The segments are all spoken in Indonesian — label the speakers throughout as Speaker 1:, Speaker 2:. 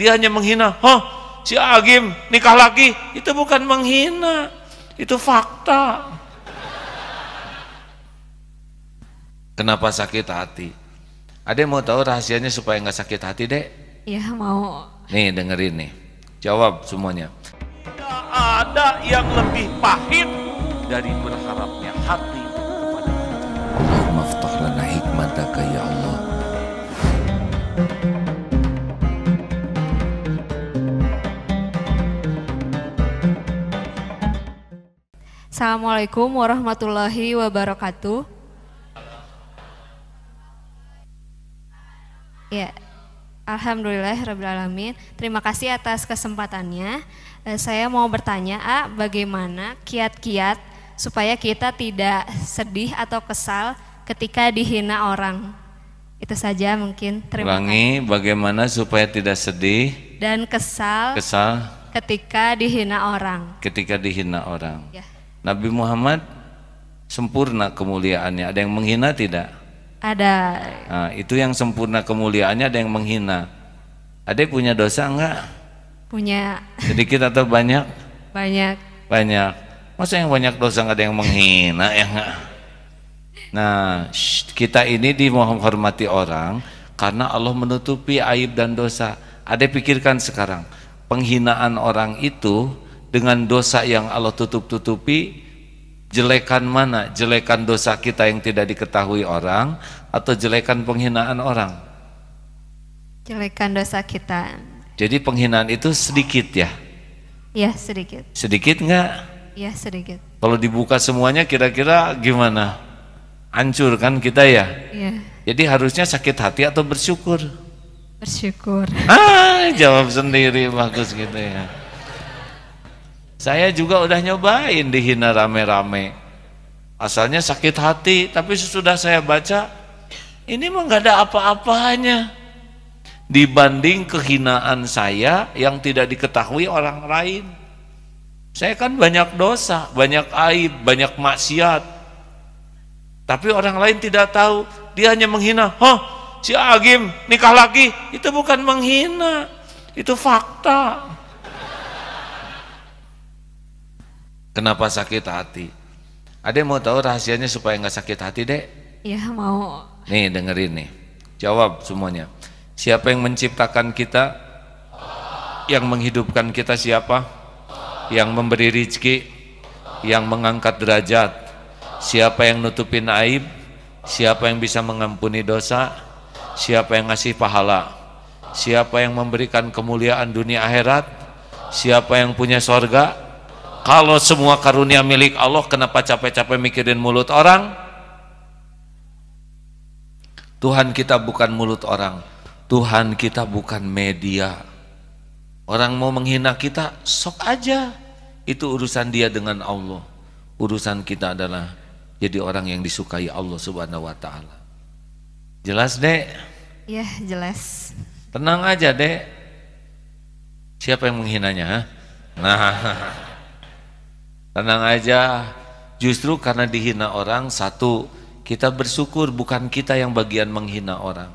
Speaker 1: dia hanya menghina. Hah, si Agim nikah lagi, itu bukan menghina, itu fakta. Kenapa sakit hati? Ada yang mau tahu rahasianya supaya nggak sakit hati, Dek?
Speaker 2: Iya, mau.
Speaker 1: Nih, dengerin nih. Jawab semuanya. Tidak ada yang lebih pahit dari berharapnya hati kepada kita. Allahumma ftah lana hikmataka ya Allah.
Speaker 2: Assalamualaikum warahmatullahi wabarakatuh. Ya, alhamdulillahirrabbilalamin. Terima kasih atas kesempatannya. Saya mau bertanya, bagaimana kiat-kiat supaya kita tidak sedih atau kesal ketika dihina orang? Itu saja mungkin. Terima
Speaker 1: Ulangi,
Speaker 2: kasih.
Speaker 1: bagaimana supaya tidak sedih
Speaker 2: Dan kesal ketika dihina orang.
Speaker 1: ketika dihina orang.
Speaker 2: Ya.
Speaker 1: Nabi Muhammad sempurna kemuliaannya. Ada yang menghina tidak?
Speaker 2: Ada.
Speaker 1: Nah, itu yang sempurna kemuliaannya, ada yang menghina. Ada yang punya dosa enggak?
Speaker 2: Punya.
Speaker 1: Sedikit atau banyak?
Speaker 2: Banyak.
Speaker 1: Banyak. Masa yang banyak dosa enggak ada yang menghina ya enggak? Nah, kita ini dihormati orang karena Allah menutupi aib dan dosa. Ada pikirkan sekarang, penghinaan orang itu dengan dosa yang Allah tutup-tutupi, jelekan mana? Jelekan dosa kita yang tidak diketahui orang atau jelekan penghinaan orang?
Speaker 2: Jelekan dosa kita.
Speaker 1: Jadi penghinaan itu sedikit ya?
Speaker 2: Ya, sedikit.
Speaker 1: Sedikit enggak?
Speaker 2: Ya, sedikit.
Speaker 1: Kalau dibuka semuanya kira-kira gimana? Hancur kan kita ya?
Speaker 2: Iya.
Speaker 1: Jadi harusnya sakit hati atau bersyukur?
Speaker 2: Bersyukur.
Speaker 1: Jawab sendiri, bagus gitu ya. Saya juga udah nyobain dihina rame-rame. Asalnya sakit hati, tapi sesudah saya baca, ini mah gak ada apa-apanya dibanding kehinaan saya yang tidak diketahui orang lain. Saya kan banyak dosa, banyak aib, banyak maksiat, tapi orang lain tidak tahu. Dia hanya menghina. Hah, si Agim nikah lagi, itu bukan menghina, itu fakta. Kenapa sakit hati? Ada yang mau tahu rahasianya supaya nggak sakit hati, Dek?
Speaker 2: Iya, mau.
Speaker 1: Nih, dengerin nih. Jawab semuanya. Siapa yang menciptakan kita? Yang menghidupkan kita siapa? Yang memberi rizki? Yang mengangkat derajat? Siapa yang nutupin aib? Siapa yang bisa mengampuni dosa? Siapa yang ngasih pahala? Siapa yang memberikan kemuliaan dunia akhirat? Siapa yang punya sorga? Kalau semua karunia milik Allah, kenapa capek-capek mikirin mulut orang? Tuhan kita bukan mulut orang, Tuhan kita bukan media. Orang mau menghina kita, sok aja, itu urusan dia dengan Allah. Urusan kita adalah jadi orang yang disukai Allah Subhanahu wa ta'ala. Jelas, Dek?
Speaker 2: Iya, jelas.
Speaker 1: Tenang aja, Dek. Siapa yang menghinanya? Ha? Nah, tenang aja. Justru karena dihina orang, satu, kita bersyukur bukan kita yang bagian menghina orang.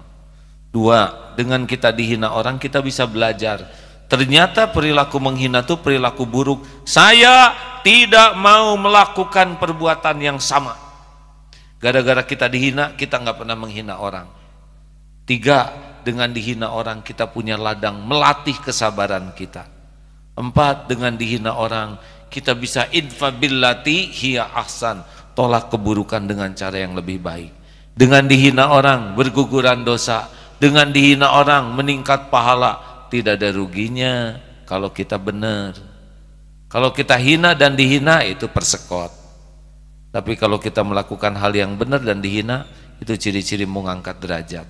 Speaker 1: Dua, dengan kita dihina orang kita bisa belajar. Ternyata perilaku menghina itu perilaku buruk. Saya tidak mau melakukan perbuatan yang sama. Gara-gara kita dihina, kita nggak pernah menghina orang. Tiga, dengan dihina orang kita punya ladang melatih kesabaran kita. Empat, dengan dihina orang kita bisa infabillati hiya ahsan, tolak keburukan dengan cara yang lebih baik. Dengan dihina orang berguguran dosa, dengan dihina orang meningkat pahala. Tidak ada ruginya kalau kita benar. Kalau kita hina dan dihina itu persekot. Tapi kalau kita melakukan hal yang benar dan dihina, itu ciri-ciri mengangkat derajat.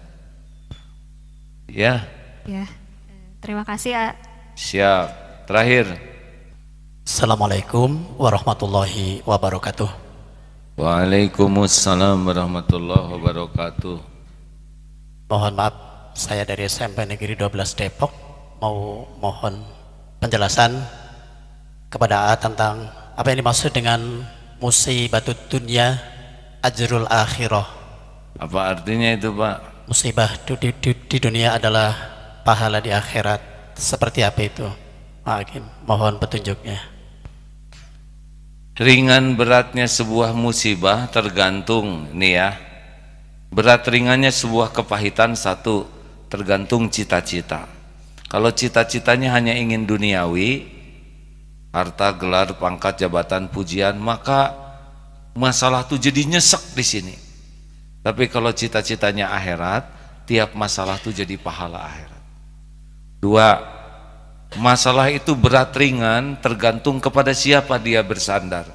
Speaker 1: Ya.
Speaker 2: Ya. Terima kasih.
Speaker 1: Siap. Terakhir.
Speaker 3: Assalamualaikum warahmatullahi wabarakatuh.
Speaker 1: Waalaikumsalam warahmatullahi wabarakatuh.
Speaker 3: Mohon maaf, saya dari SMP Negeri 12 Depok mau mohon penjelasan kepada tentang apa yang dimaksud dengan musibatut dunya ajrul akhirah.
Speaker 1: Apa artinya itu, Pak?
Speaker 3: Musibah di dunia adalah pahala di akhirat. seperti apa itu? Pak Hakim, mohon petunjuknya.
Speaker 1: Ringan beratnya sebuah musibah tergantung nih ya. Berat ringannya sebuah kepahitan satu, tergantung cita-cita. Kalau cita-citanya hanya ingin duniawi, harta, gelar, pangkat, jabatan, pujian, maka masalah itu jadi nyesek di sini. Tapi kalau cita-citanya akhirat, tiap masalah itu jadi pahala akhirat. Dua, masalah itu berat ringan tergantung kepada siapa dia bersandar.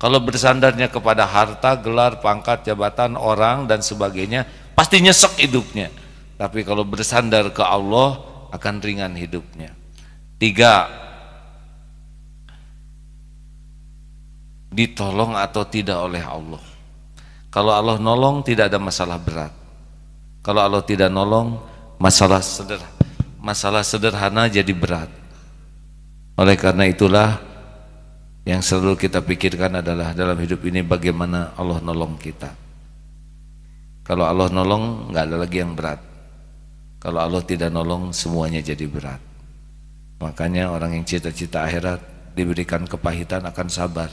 Speaker 1: Kalau bersandarnya kepada harta, gelar, pangkat, jabatan, orang dan sebagainya, pasti nyesek hidupnya. Tapi kalau bersandar ke Allah, akan ringan hidupnya. Tiga, ditolong atau tidak oleh Allah. Kalau Allah nolong, tidak ada masalah berat. Kalau Allah tidak nolong, masalah sederhana jadi berat. Oleh karena itulah yang selalu kita pikirkan adalah dalam hidup ini bagaimana Allah nolong kita. Kalau Allah nolong, nggak ada lagi yang berat. Kalau Allah tidak nolong, semuanya jadi berat. Makanya orang yang cita-cita akhirat diberikan kepahitan akan sabar,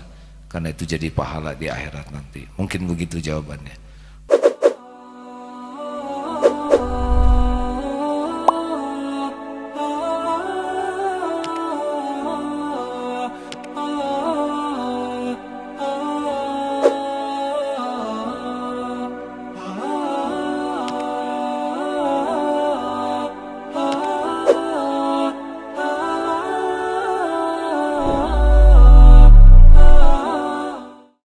Speaker 1: karena itu jadi pahala di akhirat nanti. Mungkin begitu jawabannya.